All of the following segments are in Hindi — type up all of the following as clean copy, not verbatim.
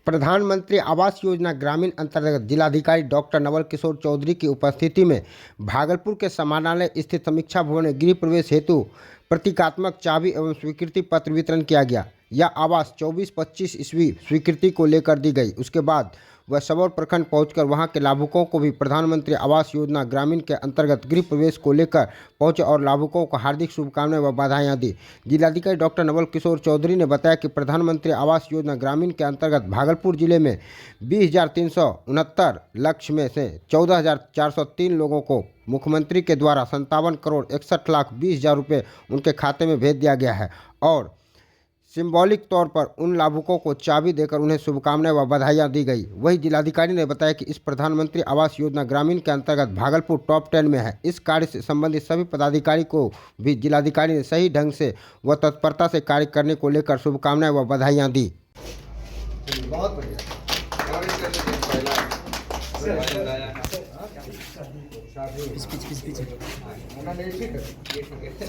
प्रधानमंत्री आवास योजना ग्रामीण अंतर्गत जिलाधिकारी डॉक्टर नवल किशोर चौधरी की उपस्थिति में भागलपुर के समाहरणालय स्थित समीक्षा भवन में गृह प्रवेश हेतु प्रतीकात्मक चाबी एवं स्वीकृति पत्र वितरण किया गया। यह आवास 24-25 ईस्वी स्वीकृति को लेकर दी गई। उसके बाद वह सबौर प्रखंड पहुंचकर वहां के लाभुकों को भी प्रधानमंत्री आवास योजना ग्रामीण के अंतर्गत गृह प्रवेश को लेकर पहुंचे और लाभुकों को हार्दिक शुभकामनाएं व बधाइयां दी। जिलाधिकारी डॉक्टर नवल किशोर चौधरी ने बताया कि प्रधानमंत्री आवास योजना ग्रामीण के अंतर्गत भागलपुर जिले में 20,369 लक्ष्य में से 14,403 लोगों को मुख्यमंत्री के द्वारा 57,61,20,000 रुपये उनके खाते में भेज दिया गया है और सिंबॉलिक तौर पर उन लाभुकों को चाबी देकर उन्हें शुभकामनाएं व बधाइयां दी गई। वहीं जिलाधिकारी ने बताया कि इस प्रधानमंत्री आवास योजना ग्रामीण के अंतर्गत भागलपुर टॉप 10 में है। इस कार्य से संबंधित सभी पदाधिकारी को भी जिलाधिकारी ने सही ढंग से व तत्परता से कार्य करने को लेकर शुभकामनाएं व बधाइयां दी।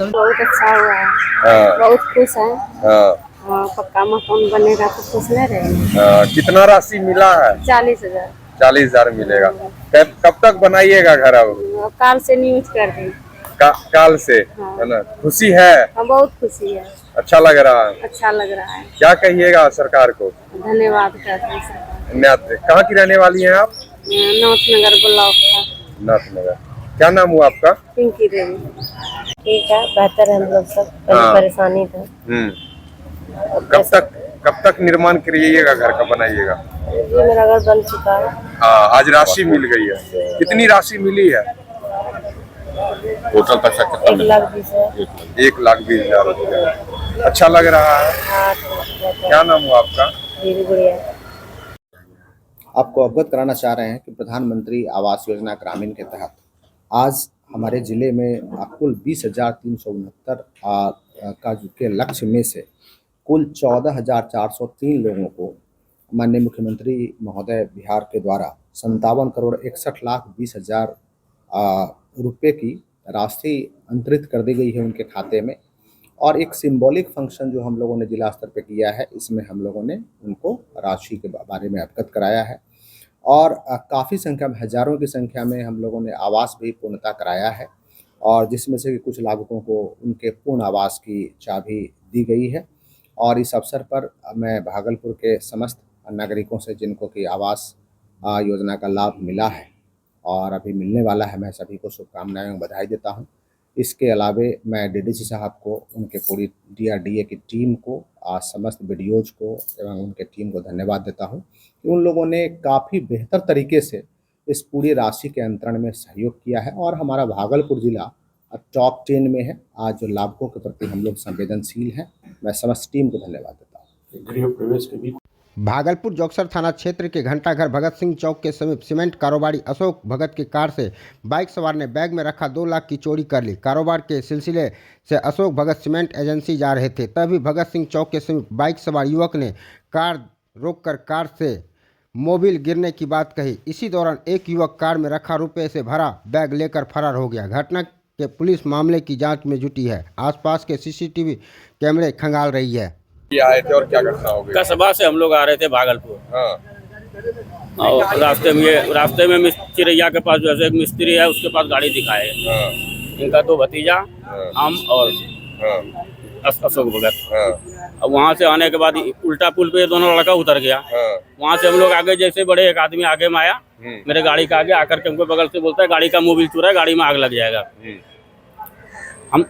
बहुत अच्छा हुआ है, बहुत खुश है। पक्का मकान बनेगा तो खुश नहीं रहेंगे। कितना राशि मिला है? 40,000। 40,000 मिलेगा। कब तक बनाइएगा घर? अब काल से न्यूज कर दें। काल से है ना? खुशी है? बहुत खुशी है। अच्छा लग रहा है? अच्छा लग रहा है। क्या कहिएगा सरकार को? धन्यवाद करते हैं। कहाँ की रहने वाली हैं आप? नाथनगर ब्लॉक का। नाथनगर। क्या नाम हुआ आपका? पिंकी देवी। ठीक है, बेहतर है। हम लोग सब परेशानी था। कब तक निर्माण करिएगा घर का, बनाइएगा? जी मेरा घर बन चुका है। आज राशि मिल गई है। कितनी राशि मिली है? टोटल पैसा कितना? 1,20,000 रुपया। अच्छा लग रहा है। क्या नाम हुआ आपका? आपको अवगत कराना चाह रहे हैं कि प्रधानमंत्री आवास योजना ग्रामीण के तहत आज हमारे ज़िले में कुल 20,369 का के लक्ष्य में से कुल 14,403 लोगों को माननीय मुख्यमंत्री महोदय बिहार के द्वारा 57,61,20,000 रुपये की राशि अंतरित कर दी गई है उनके खाते में। और एक सिंबॉलिक फंक्शन जो हम लोगों ने जिला स्तर पे किया है, इसमें हम लोगों ने उनको राशि के बारे में अवगत कराया है और काफ़ी संख्या में, हज़ारों की संख्या में हम लोगों ने आवास भी पूर्णता कराया है और जिसमें से कुछ लाभुकों को उनके पूर्ण आवास की चाबी दी गई है। और इस अवसर पर मैं भागलपुर के समस्त नागरिकों से जिनको कि आवास योजना का लाभ मिला है और अभी मिलने वाला है, मैं सभी को शुभकामनाएं और बधाई देता हूं। इसके अलावे मैं डीडीसी साहब को, उनके पूरी डीआरडीए की टीम को, समस्त बीडीओज को एवं उनके टीम को धन्यवाद देता हूं कि उन लोगों ने काफ़ी बेहतर तरीके से इस पूरी राशि के अंतरण में सहयोग किया है और हमारा भागलपुर जिला टॉप 10 में है। आज जो लाभुकों के प्रति हम लोग संवेदनशील हैं, मैं समस्त टीम को धन्यवाद देता हूँ। गृह प्रवेश के भी भागलपुर जौक्सर थाना क्षेत्र के घंटाघर भगत सिंह चौक के समीप सीमेंट कारोबारी अशोक भगत की कार से बाइक सवार ने बैग में रखा 2 लाख की चोरी कर ली। कारोबार के सिलसिले से अशोक भगत सीमेंट एजेंसी जा रहे थे, तभी भगत सिंह चौक के समीप बाइक सवार युवक ने कार रोककर कार से मोबिल गिरने की बात कही। इसी दौरान एक युवक कार में रखा रुपये से भरा बैग लेकर फरार हो गया। घटना के पुलिस मामले की जांच में जुटी है। आसपास के सीसीटीवी कैमरे खंगाल रही है। आए थे और क्या घटना हो गई? कस्बा से हम लोग आ रहे थे भागलपुर। और रास्ते में चिरैया के पास जो है एक मिस्त्री है, उसके पास गाड़ी दिखाए। इनका 2 भतीजा, हम और अशोक भगत। अब वहाँ से आने के बाद उल्टा पुल पे दोनों लड़का उतर गया। वहाँ से हम लोग आगे जैसे बड़े, एक आदमी आगे में आया मेरे गाड़ी के आगे आकर के हमको बगल से बोलता है गाड़ी का मोबिल चुरा है, गाड़ी में आग लग जाएगा। हम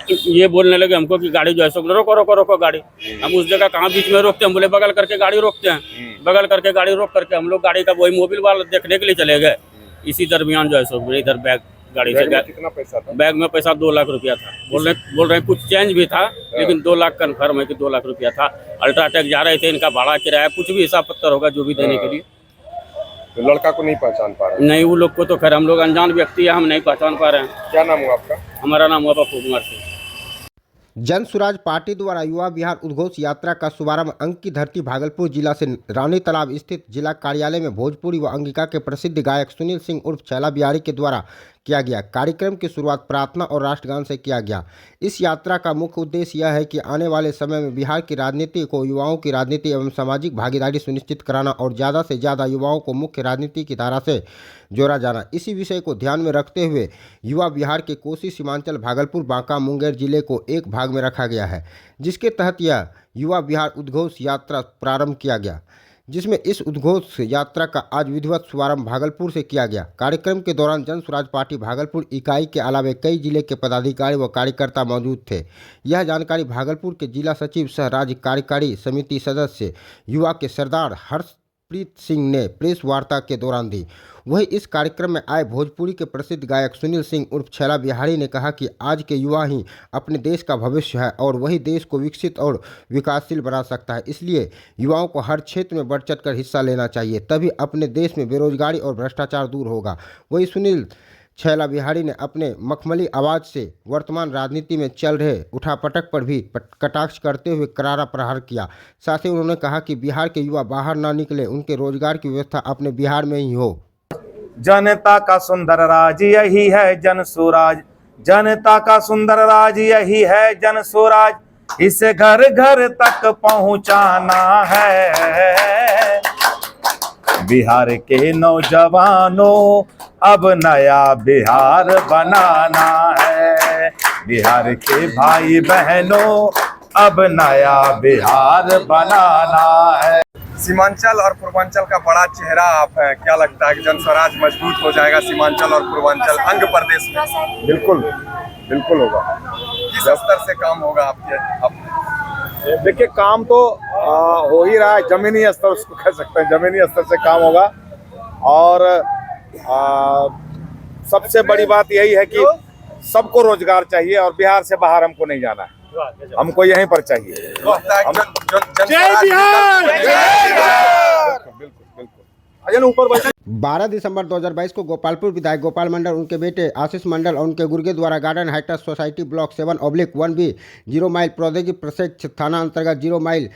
ये बोलने लगे हमको कि गाड़ी जो है सो रोको रोको रोको गाड़ी। हम उस जगह कहाँ बीच में रोकते हैं? हम बोले बगल करके गाड़ी रोकते हैं। बगल करके गाड़ी रोक करके हम लोग गाड़ी का वही मोबिल वाला देखने के लिए चले गए। इसी दरमियान जो है सो इधर बैग गाड़ी से कितना पैसा था? बैग में पैसा 2 लाख रुपया था। बोल रहे कुछ चेंज भी था, लेकिन 2 लाख कन्फर्म है कि 2 लाख रुपया था। अल्ट्राटेक जा रहे थे, इनका भाड़ा किराया कुछ भी हिसाब पत्तर होगा जो भी देने के लिए। तो लड़का को नहीं पहचान पा रहे? नहीं, वो लोग को तो खैर हम लोग अनजान व्यक्ति है, हम नहीं पहचान पा रहे हैं। क्या नाम हुआ आपका? हमारा नाम हुआ पप्पू कुमार सिंह। जन सुराज पार्टी द्वारा युवा बिहार उद्घोष यात्रा का शुभारंभ अंक की धरती भागलपुर जिला से रानी तालाब स्थित जिला कार्यालय में भोजपुरी व अंगिका के प्रसिद्ध गायक सुनील सिंह उर्फ छैला बिहारी के द्वारा किया गया। कार्यक्रम की शुरुआत प्रार्थना और राष्ट्रगान से किया गया। इस यात्रा का मुख्य उद्देश्य यह है कि आने वाले समय में बिहार की राजनीति को युवाओं की राजनीति एवं सामाजिक भागीदारी सुनिश्चित कराना और ज़्यादा से ज़्यादा युवाओं को मुख्य राजनीति की धारा से जोड़ा जाना। इसी विषय को ध्यान में रखते हुए युवा बिहार के कोसी, सीमांचल, भागलपुर, बांका, मुंगेर जिले को एक भाग में रखा गया है, जिसके तहत यह युवा बिहार उद्घोष यात्रा प्रारंभ किया गया, जिसमें इस उद्घोष यात्रा का आज विधिवत शुभारंभ भागलपुर से किया गया। कार्यक्रम के दौरान जन स्वराज पार्टी भागलपुर इकाई के अलावा कई जिले के पदाधिकारी व कार्यकर्ता मौजूद थे। यह जानकारी भागलपुर के जिला सचिव सह राज्य कार्यकारी समिति सदस्य युवा के सरदार हर्षप्रीत सिंह ने प्रेस वार्ता के दौरान दी। वहीं इस कार्यक्रम में आए भोजपुरी के प्रसिद्ध गायक सुनील सिंह उर्फ छैला बिहारी ने कहा कि आज के युवा ही अपने देश का भविष्य है और वही देश को विकसित और विकासशील बना सकता है। इसलिए युवाओं को हर क्षेत्र में बढ़ चढ़ कर हिस्सा लेना चाहिए, तभी अपने देश में बेरोजगारी और भ्रष्टाचार दूर होगा। वही सुनील छैला बिहारी ने अपने मखमली आवाज़ से वर्तमान राजनीति में चल रहे उठापटक पर भी कटाक्ष करते हुए करारा प्रहार किया। साथ ही उन्होंने कहा कि बिहार के युवा बाहर ना निकले, उनके रोजगार की व्यवस्था अपने बिहार में ही हो। जनता का सुंदर राज यही है जन स्वराज, जनता का सुंदर राज यही है जन स्वराज, इसे घर घर तक पहुंचाना है। बिहार के नौजवानों अब नया बिहार बनाना है, बिहार के भाई बहनों अब नया बिहार बनाना है। सीमांचल और पूर्वांचल का बड़ा चेहरा आप हैं, क्या लगता है कि जन स्वराज मजबूत हो जाएगा सीमांचल और पूर्वांचल अंग प्रदेश में? बिल्कुल बिल्कुल होगा। किस स्तर से काम होगा आपके? देखिए, काम तो हो ही रहा है, जमीनी स्तर उसको कह सकते हैं, जमीनी स्तर से काम होगा। और सबसे बड़ी बात यही है कि सबको रोजगार चाहिए और बिहार से बाहर हमको नहीं जाना है, हमको यहीं पर चाहिए। जय बिहार! बिल्कुल बिल्कुल। ऊपर 12 दिसंबर 2022 को गोपालपुर विधायक गोपाल मंडल, उनके बेटे आशीष मंडल और उनके गुर्गे द्वारा garden hiatus society block 7/1B 0 mile प्रौद्योगिकी प्रशिक्ष थाना अंतर्गत 0 माइल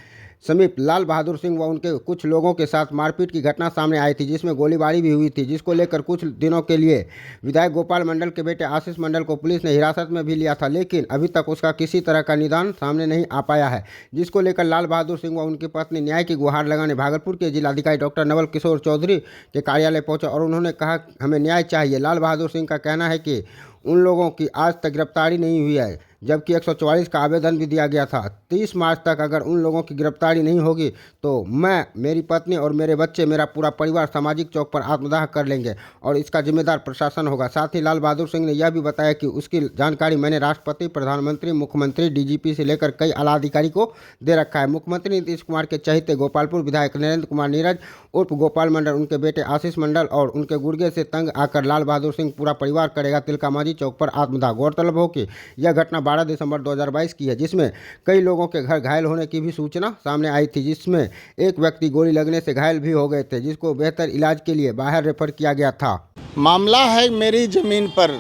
समीप लाल बहादुर सिंह व उनके कुछ लोगों के साथ मारपीट की घटना सामने आई थी, जिसमें गोलीबारी भी हुई थी, जिसको लेकर कुछ दिनों के लिए विधायक गोपाल मंडल के बेटे आशीष मंडल को पुलिस ने हिरासत में भी लिया था, लेकिन अभी तक उसका किसी तरह का निदान सामने नहीं आ पाया है, जिसको लेकर लाल बहादुर सिंह व उनकी पत्नी न्याय की गुहार लगाने भागलपुर के जिलाधिकारी डॉक्टर नवल किशोर चौधरी के कार्यालय पहुंचे और उन्होंने कहा हमें न्याय चाहिए। लाल बहादुर सिंह का कहना है कि उन लोगों की आज तक गिरफ्तारी नहीं हुई है, जबकि 144 का आवेदन भी दिया गया था। 30 मार्च तक अगर उन लोगों की गिरफ्तारी नहीं होगी तो मैं, मेरी पत्नी और मेरे बच्चे, मेरा पूरा परिवार सामाजिक चौक पर आत्मदाह कर लेंगे और इसका जिम्मेदार प्रशासन होगा। साथ ही लाल बहादुर सिंह ने यह भी बताया कि उसकी जानकारी मैंने राष्ट्रपति, प्रधानमंत्री, मुख्यमंत्री, डीजीपी से लेकर कई आला अधिकारी को दे रखा है। मुख्यमंत्री नीतीश कुमार के चहेते गोपालपुर विधायक नरेंद्र कुमार नीरज उर्फ गोपाल मंडल, उनके बेटे आशीष मंडल और उनके गुर्गे से तंग आकर लाल बहादुर सिंह पूरा परिवार करेगा तिलका मांझी चौक पर आत्मदाह। गौरतलब हो कि यह घटना 12 दिसंबर 2022 की है, जिसमें कई लोगों के घर घायल होने की भी सूचना सामने आई थी, जिसमें एक व्यक्ति गोली लगने से घायल भी हो गए थे, जिसको बेहतर इलाज के लिए बाहर रेफर किया गया था। मामला है मेरी ज़मीन पर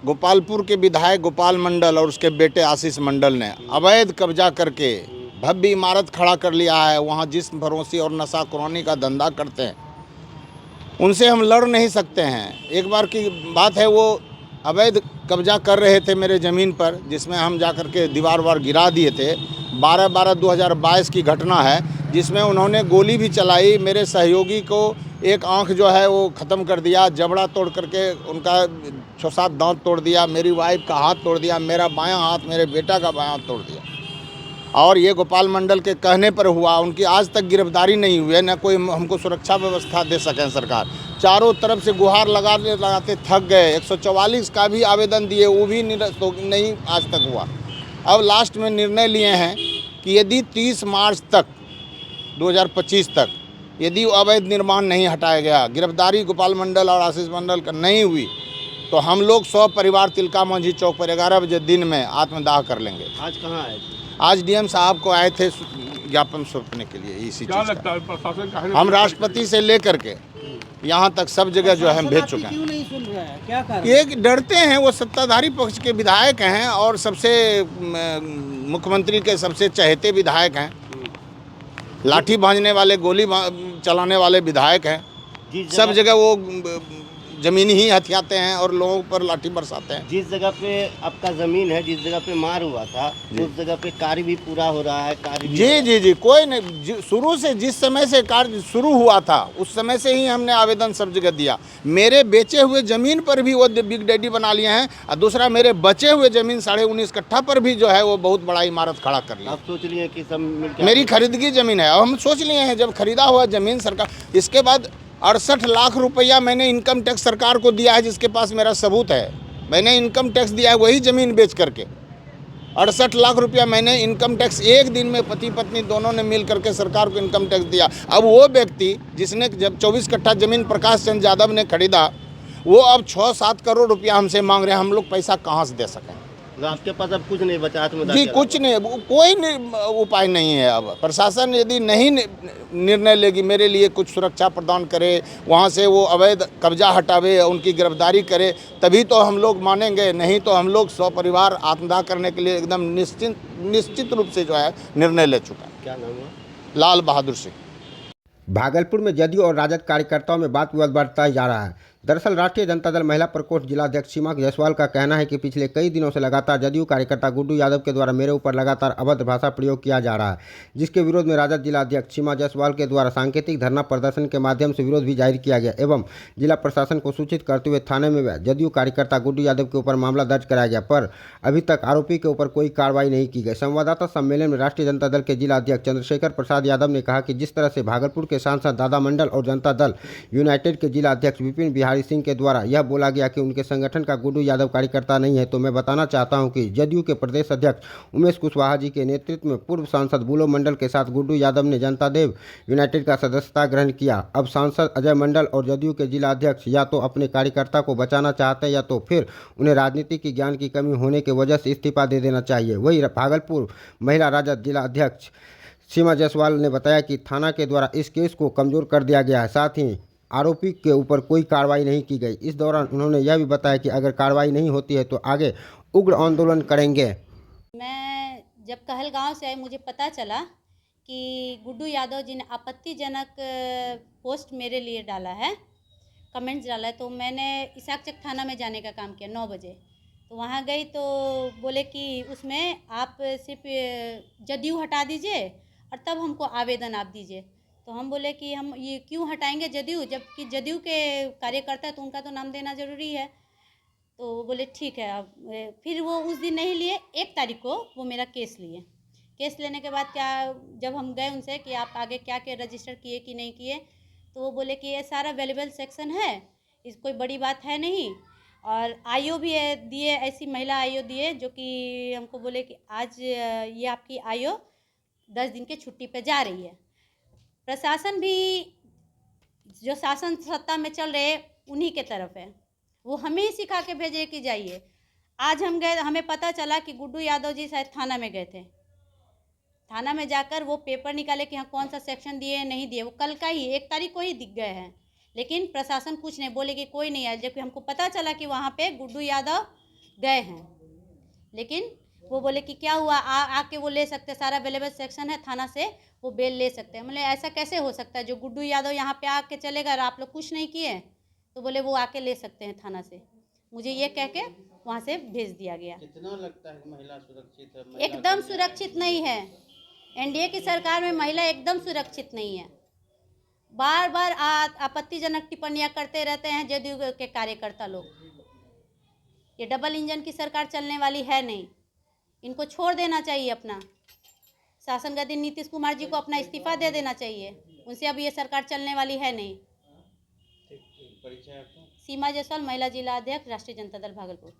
गोपालपुर के विधायक गोपाल मंडल और उसके बेटे आशीष मंडल ने अवैध कब्जा करके भव्य इमारत खड़ा कर लिया है। वहाँ जिस्म फरोशी और नशाखोरी का धंधा करते हैं, उनसे हम लड़ नहीं सकते हैं। एक बार की बात है, वो अवैध कब्जा कर रहे थे मेरे ज़मीन पर, जिसमें हम जाकर के दीवार वार गिरा दिए थे। 12/12/2022 की घटना है, जिसमें उन्होंने गोली भी चलाई। मेरे सहयोगी को एक आंख जो है वो ख़त्म कर दिया, जबड़ा तोड़ करके उनका 6-7 दांत तोड़ दिया, मेरी वाइफ का हाथ तोड़ दिया, मेरा बायां हाथ, मेरे बेटा का बायां हाथ तोड़ दिया। और ये गोपाल मंडल के कहने पर हुआ। उनकी आज तक गिरफ्तारी नहीं हुई है, न कोई हमको सुरक्षा व्यवस्था दे सकें सरकार। चारों तरफ से गुहार लगाते थक गए। 144 का भी आवेदन दिए, वो भी नहीं आज तक हुआ। अब लास्ट में निर्णय लिए हैं कि यदि 30 मार्च तक 2025 तक यदि अवैध निर्माण नहीं हटाया गया, गिरफ्तारी गोपाल मंडल और आशीष मंडल का नहीं हुई, तो हम लोग 100 परिवार तिलका मांझी चौक पर 11 बजे दिन में आत्मदाह कर लेंगे। आज कहाँ आए थे? आज डीएम साहब को आए थे ज्ञापन सौंपने के लिए। इसी चीज़ का हम राष्ट्रपति से लेकर के यहाँ तक सब जगह जो है हम भेज चुके हैं। क्यों नहीं सुन रहा है? क्या कारण? ये डरते हैं, वो सत्ताधारी पक्ष के विधायक हैं और सबसे मुख्यमंत्री के सबसे चहेते विधायक हैं, लाठी भांजने वाले, गोली चलाने वाले विधायक हैं। सब जगह वो जमीन ही हथियाते हैं और लोगों पर लाठी बरसाते हैं। जिस जगह पे आपका जमीन है, जिस जगह पे मार हुआ था, उस जगह पे कार्य भी पूरा हो रहा है। कार्य भी जी कोई नहीं, शुरू से जिस समय से कार्य शुरू हुआ था उस समय से ही हमने आवेदन सब जगह दिया। मेरे बेचे हुए ज़मीन पर भी वो बिग डैडी बना लिए हैं, और दूसरा मेरे बचे हुए ज़मीन 19.5 कट्ठा पर भी जो है वो बहुत बड़ा इमारत खड़ा कर लिया। आप सोच लिए कि सब मिलकर मेरी खरीदगी ज़मीन है, अब हम सोच लिए हैं जब खरीदा हुआ ज़मीन सरकार, इसके बाद 68 लाख रुपया मैंने इनकम टैक्स सरकार को दिया है, जिसके पास मेरा सबूत है। मैंने इनकम टैक्स दिया है वही ज़मीन बेच करके। 68 लाख रुपया मैंने इनकम टैक्स एक दिन में पति पत्नी दोनों ने मिल करके सरकार को इनकम टैक्स दिया। अब वो व्यक्ति जिसने जब 24 कट्ठा ज़मीन प्रकाश चंद्र यादव ने खरीदा, वो अब 6-7 करोड़ रुपया हमसे मांग रहे हैं। हम लोग पैसा कहाँ से दे सकें? आपके पास अब कुछ नहीं बचा तो जी कुछ नहीं, कोई उपाय नहीं है। अब प्रशासन यदि नहीं निर्णय लेगी, मेरे लिए कुछ सुरक्षा प्रदान करे, वहाँ से वो अवैध कब्जा हटावे, उनकी गिरफ्तारी करे, तभी तो हम लोग मानेंगे। नहीं तो हम लोग स्वपरिवार आत्मदाह करने के लिए एकदम निश्चित रूप से जो है निर्णय ले चुका है। क्या नाम है? लाल बहादुर सिंह। भागलपुर में जदयू और राजद कार्यकर्ताओं में बात विवाद बढ़ता ही जा रहा है। दरअसल राष्ट्रीय जनता दल महिला प्रकोष्ठ जिलाध्यक्ष सीमा जायसवाल का कहना है कि पिछले कई दिनों से लगातार जदयू कार्यकर्ता गुड्डू यादव के द्वारा मेरे ऊपर लगातार अभद्र भाषा प्रयोग किया जा रहा है, जिसके विरोध में राजद जिलाध्यक्ष सीमा जायसवाल के द्वारा सांकेतिक धरना प्रदर्शन के माध्यम से विरोध भी जाहिर किया गया एवं जिला प्रशासन को सूचित करते हुए थाने में जदयू कार्यकर्ता गुड्डू यादव के ऊपर मामला दर्ज कराया गया, पर अभी तक आरोपी के ऊपर कोई कार्रवाई नहीं की गई। संवाददाता सम्मेलन में राष्ट्रीय जनता दल के जिलाध्यक्ष चंद्रशेखर प्रसाद यादव ने कहा कि जिस तरह से भागलपुर के सांसद दादा मंडल और जनता दल यूनाइटेड के जिलाध्यक्ष विपिन बिहारी सिंह के द्वारा यह बोला गया कि उनके संगठन का गुड्डू यादव कार्यकर्ता नहीं है, तो मैं बताना चाहता हूं कि जदयू के प्रदेश अध्यक्ष उमेश कुशवाहा जी के नेतृत्व में पूर्व सांसद बुलो मंडल के साथ गुड्डू यादव ने जनता दल यूनाइटेड का सदस्यता ग्रहण किया। अब सांसद अजय मंडल और जदयू के जिलाध्यक्ष या तो अपने कार्यकर्ता को बचाना चाहते हैं या तो फिर उन्हें राजनीति की ज्ञान की कमी होने की वजह से इस्तीफा दे देना चाहिए। वही भागलपुर महिला राजद जिलाध्यक्ष सीमा जायसवाल ने बताया कि थाना के द्वारा इस केस को कमजोर कर दिया गया है, साथ ही आरोपी के ऊपर कोई कार्रवाई नहीं की गई। इस दौरान उन्होंने यह भी बताया कि अगर कार्रवाई नहीं होती है तो आगे उग्र आंदोलन करेंगे। मैं जब कहलगांव से आई, मुझे पता चला कि गुड्डू यादव जी ने आपत्तिजनक पोस्ट मेरे लिए डाला है, कमेंट्स डाला है, तो मैंने इसाकचक थाना में जाने का काम किया 9 बजे। तो वहाँ गई तो बोले कि उसमें आप सिर्फ जदयू हटा दीजिए और तब हमको आवेदन आप दीजिए। तो हम बोले कि हम ये क्यों हटाएंगे जदयू, जबकि जदयू के कार्यकर्ता तो उनका तो नाम देना ज़रूरी है। तो वो बोले ठीक है। अब फिर वो उस दिन नहीं लिए, 1 तारीख को वो मेरा केस लिए। केस लेने के बाद क्या, जब हम गए उनसे कि आप आगे क्या क्या रजिस्टर किए कि नहीं किए, तो वो बोले कि ये सारा अवेलेबल सेक्शन है, इस कोई बड़ी बात है नहीं। और आईओ भी दिए, ऐसी महिला आईओ दिए जो कि हमको बोले कि आज ये आपकी आईओ 10 दिन के छुट्टी पे जा रही है। प्रशासन भी जो शासन सत्ता में चल रहे उन्हीं के तरफ है, वो हमें ही सिखा के भेजे कि जाइए। आज हम गए, हमें पता चला कि गुड्डू यादव जी शायद थाना में गए थे। थाना में जाकर वो पेपर निकाले कि हाँ कौन सा सेक्शन दिए नहीं दिए, वो कल का ही 1 तारीख को ही दिख गए हैं। लेकिन प्रशासन कुछ नहीं बोले कि कोई नहीं आया, जबकि हमको पता चला कि वहाँ पे गुड्डू यादव गए हैं। लेकिन वो बोले कि क्या हुआ, आके वो ले सकते, सारा अवेलेबल सेक्शन है, थाना से वो बेल ले सकते हैं। मतलब ऐसा कैसे हो सकता है, जो गुड्डू यादव यहाँ पे आके चलेगा और आप लोग कुछ नहीं किए? तो बोले वो आके ले सकते हैं थाना से। मुझे ये कह के वहाँ से भेज दिया गया। कितना लगता है कि महिला सुरक्षित है? एकदम सुरक्षित नहीं है। एनडीए की सरकार में महिला एकदम सुरक्षित नहीं है। बार बार आपत्तिजनक टिप्पणियाँ करते रहते हैं जदयू के कार्यकर्ता लोग। ये डबल इंजन की सरकार चलने वाली है नहीं, इनको छोड़ देना चाहिए। अपना शासन गद्दी नीतीश कुमार जी को अपना इस्तीफा दे देना चाहिए, उनसे अब ये सरकार चलने वाली है नहीं। सीमा जायसवाल, महिला जिला अध्यक्ष, राष्ट्रीय जनता दल भागलपुर।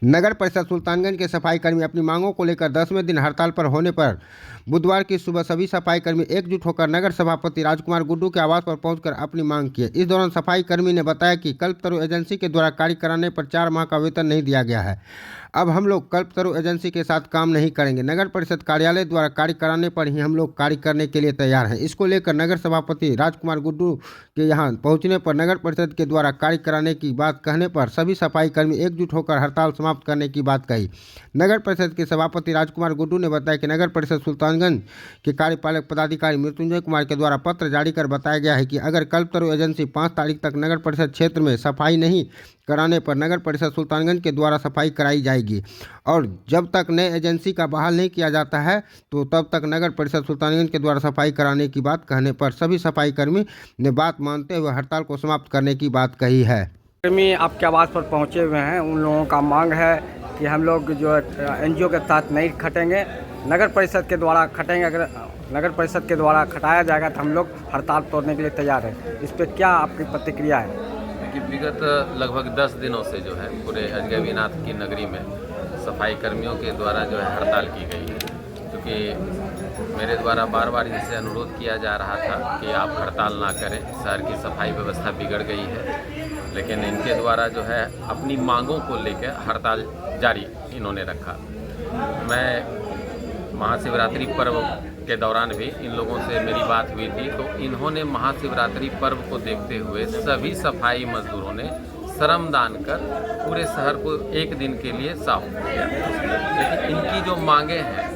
नगर परिषद सुल्तानगंज के सफाई कर्मी अपनी मांगों को लेकर 10वें दिन हड़ताल पर होने पर बुधवार की सुबह सभी सफाई कर्मी एकजुट होकर नगर सभापति राजकुमार गुड्डू के आवास पर पहुंचकर अपनी मांग की। इस दौरान सफाई कर्मी ने बताया कि कल्पतरु एजेंसी के द्वारा कार्य कराने पर 4 माह का वेतन नहीं दिया गया है। अब हम लोग कल्पतरु एजेंसी के साथ काम नहीं करेंगे। नगर परिषद कार्यालय द्वारा कार्य कराने पर ही हम लोग कार्य करने के लिए तैयार हैं। इसको लेकर नगर सभापति राजकुमार गुड्डू के यहाँ पहुँचने पर नगर परिषद के द्वारा कार्य कराने की बात कहने पर सभी सफाई कर्मी एकजुट होकर हड़ताल समाप्त करने की बात कही। नगर परिषद के सभापति राजकुमार गुड्डू ने बताया कि नगर परिषद सुल्तानगंज के कार्यपालक पदाधिकारी मृत्युंजय कुमार के द्वारा पत्र जारी कर बताया गया है कि अगर कल्पतरु एजेंसी 5 तारीख तक नगर परिषद क्षेत्र में सफाई नहीं कराने पर नगर परिषद सुल्तानगंज के द्वारा सफाई कराई जाएगी और जब तक नए एजेंसी का बहाल नहीं किया जाता है तो तब तक नगर परिषद सुल्तानगंज के द्वारा सफाई कराने की बात कहने पर सभी सफाई कर्मी ने बात मानते हुए हड़ताल को समाप्त करने की बात कही है। कर्मी आपके आवास पर पहुंचे हुए हैं। उन लोगों का मांग है कि हम लोग जो एनजीओ के तहत नहीं खटेंगे, नगर परिषद के द्वारा खटेंगे। अगर नगर परिषद के द्वारा खटाया जाएगा तो हम लोग हड़ताल तोड़ने के लिए तैयार हैं। इस पर क्या आपकी प्रतिक्रिया है? कि विगत लगभग 10 दिनों से जो है पूरे अजगैबीनाथ की नगरी में सफाई कर्मियों के द्वारा जो है हड़ताल की गई है, क्योंकि मेरे द्वारा बार बार इनसे अनुरोध किया जा रहा था कि आप हड़ताल ना करें, शहर की सफाई व्यवस्था बिगड़ गई है, लेकिन इनके द्वारा जो है अपनी मांगों को लेकर हड़ताल जारी इन्होंने रखा। मैं महाशिवरात्रि पर्व के दौरान भी इन लोगों से मेरी बात हुई थी, तो इन्होंने महाशिवरात्रि पर्व को देखते हुए सभी सफाई मजदूरों ने श्रमदान कर पूरे शहर को एक दिन के लिए साफ किया। लेकिन इनकी जो मांगे हैं,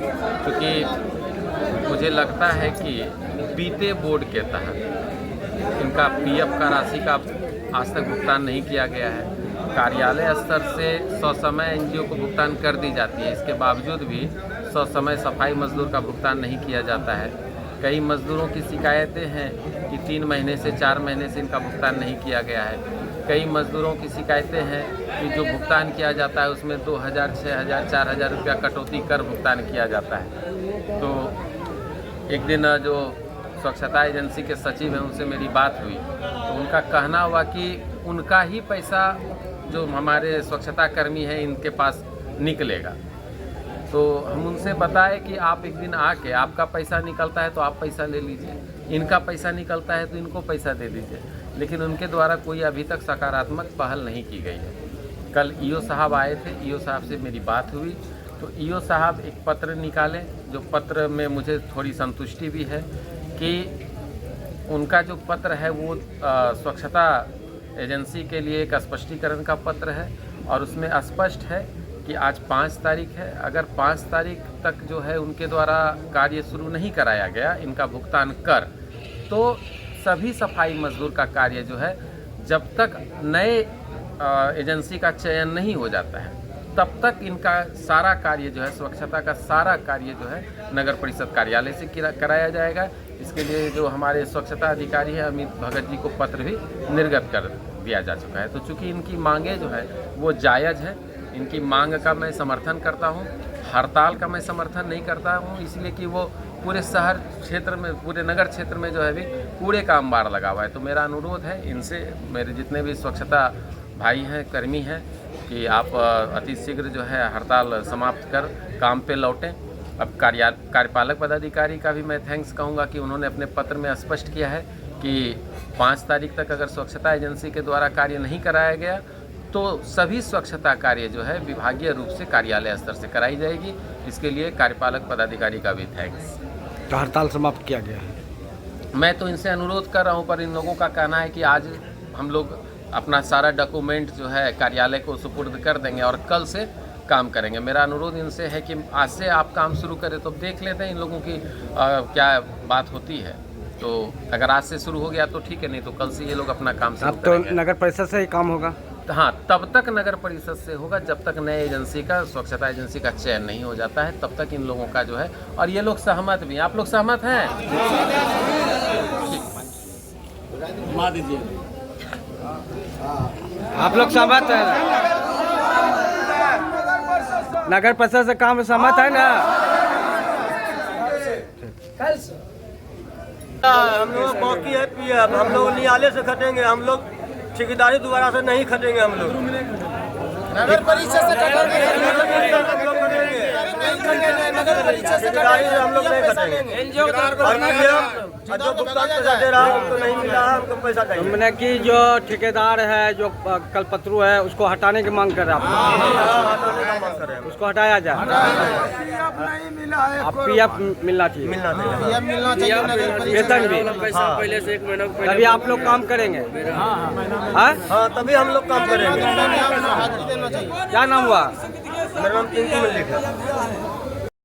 क्योंकि मुझे लगता है कि बीते बोर्ड के तहत इनका पीएफ का राशि का आज तक भुगतान नहीं किया गया है। कार्यालय स्तर से ससमय एनजीओ को भुगतान कर दी जाती है, इसके बावजूद भी ससमय सफाई मजदूर का भुगतान नहीं किया जाता है। कई मजदूरों की शिकायतें हैं कि 3 महीने से 4 महीने से इनका भुगतान नहीं किया गया है। कई मजदूरों की शिकायतें हैं कि जो भुगतान किया जाता है उसमें 2000, 6000, 4000 रुपया कटौती कर भुगतान किया जाता है। तो एक दिन जो स्वच्छता एजेंसी के सचिव हैं उनसे मेरी बात हुई, तो उनका कहना हुआ कि उनका ही पैसा जो हमारे स्वच्छता कर्मी हैं इनके पास निकलेगा। तो हम उनसे बताए कि आप एक दिन आके आपका पैसा निकलता है तो आप पैसा ले लीजिए, इनका पैसा निकलता है तो इनको पैसा दे दीजिए, लेकिन उनके द्वारा कोई अभी तक सकारात्मक पहल नहीं की गई है। कल ईओ साहब आए थे, ईओ साहब से मेरी बात हुई तो ईओ साहब एक पत्र निकाले, जो पत्र में मुझे थोड़ी संतुष्टि भी है कि उनका जो पत्र है वो स्वच्छता एजेंसी के लिए एक स्पष्टीकरण का पत्र है और उसमें स्पष्ट है कि आज 5 तारीख है, अगर 5 तारीख तक जो है उनके द्वारा कार्य शुरू नहीं कराया गया इनका भुगतान कर, तो सभी सफाई मजदूर का कार्य जो है जब तक नए एजेंसी का चयन नहीं हो जाता है तब तक इनका सारा कार्य जो है स्वच्छता का सारा कार्य जो है नगर परिषद कार्यालय से कराया जाएगा। इसके लिए जो हमारे स्वच्छता अधिकारी हैं अमित भगत जी को पत्र भी निर्गत कर दिया जा चुका है। तो चूँकि इनकी मांगे जो है वो जायज़ है, इनकी मांग का मैं समर्थन करता हूँ, हड़ताल का मैं समर्थन नहीं करता हूँ, इसलिए कि वो पूरे शहर क्षेत्र में, पूरे नगर क्षेत्र में जो है भी कूड़े का अंबार लगा हुआ है। तो मेरा अनुरोध है इनसे, मेरे जितने भी स्वच्छता भाई हैं, कर्मी हैं, कि आप अति शीघ्र जो है हड़ताल समाप्त कर काम पे लौटें। अब कार्यपालक पदाधिकारी का भी मैं थैंक्स कहूँगा कि उन्होंने अपने पत्र में स्पष्ट किया है कि 5 तारीख तक अगर स्वच्छता एजेंसी के द्वारा कार्य नहीं कराया गया तो सभी स्वच्छता कार्य जो है विभागीय रूप से कार्यालय स्तर से कराई जाएगी। इसके लिए कार्यपालक पदाधिकारी का भी थैंक्स। तो हड़ताल समाप्त किया गया है। मैं तो इनसे अनुरोध कर रहा हूं, पर इन लोगों का कहना है कि आज हम लोग अपना सारा डॉक्यूमेंट जो है कार्यालय को सुपुर्द कर देंगे और कल से काम करेंगे। मेरा अनुरोध इनसे है कि आज से आप काम शुरू करें, तो देख लेते हैं इन लोगों की क्या बात होती है। तो अगर आज से शुरू हो गया तो ठीक है, नहीं तो कल से ये लोग अपना काम शुरू करेंगे। तो नगर परिषद से ही काम होगा? हाँ, तब तक नगर परिषद से होगा जब तक नए एजेंसी का, स्वच्छता एजेंसी का चयन नहीं हो जाता है, तब तक इन लोगों का जो है, और ये लोग सहमत भी। आप लोग सहमत हैं? आप लोग सहमत हैं? नगर परिषद से काम सहमत है ना? हम लोग बाकी है पीएफ, हम लोग नियाले से खटेंगे, हम लोग ठेकेदारी दोबारा से नहीं खटेंगे। हम लोग नगर परिषद से खटेंगे, नगर परिषद से हम लोग नहीं खटेंगे। और जो भुगतान पैसा दे रहा है उनको नहीं मिला है, उनको पैसा चाहिए। मैंने कि जो ठेकेदार है, जो कलपत्रु है, उसको हटाने की मांग कर रहे हैं आप? उसको हटाया जाए। आप PF मिलना चाहिए, वेतन भी पहले से 1 महीना तभी आप लोग काम करेंगे। हाँ, तभी हम लोग काम करेंगे। क्या नाम हुआ? मेरा नाम टिंकू मल्लिक है।